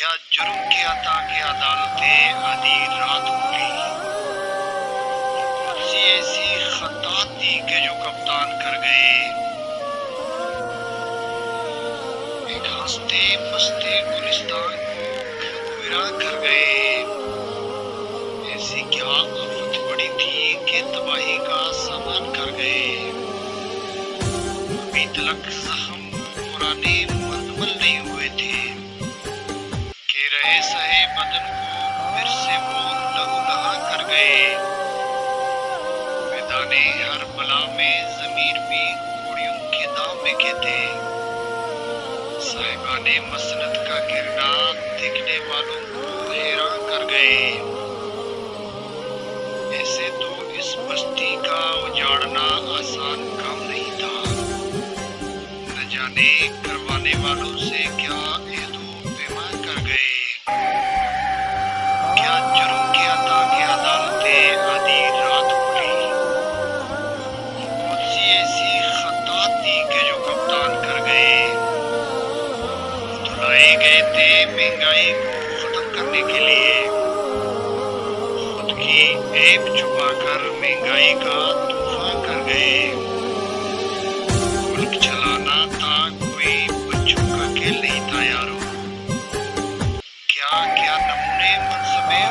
क्या जुर्म किया था कि अदालतें आधी रात खुली। कौन सी ऐसी खता थी कि जो कप्तान कर गए। एक हंसते मस्ते गुलिस्तान को वीरान कर गए। ऐसी क्या आफत पड़ी थी कि तबाही का सामान कर गए। अभी तलक जख्म पुराने मुकम्मल नहीं हुए थे कि रहे सहे बदन को फिर से वो लहूलुहा कर गए। मैदाने हर बला में ज़मीर भी घोड़ियों के दाम में के थे। साहिबाने मसनद का गिरना देखने वालों को हैरान कर गए। ऐसे तो इस बस्ती का उजाड़ना आसान काम नहीं था। न जाने करवाने वालों से क्या एहदो पैमान कर गए। क्या जुर्म किया था कि अदालतें आधी रात खुली। कौन सी ऐसी खता थी कि जो कप्तान कर गए। धुलाए गए थे महंगाई को खत्म करने के लिए। खुद की ऐब छुपाकर महंगाई का तूफान कर गए। मुल्क चलाना था कोई बच्चों का खेल नहीं था यारो। क्या क्या नमूने मनसबे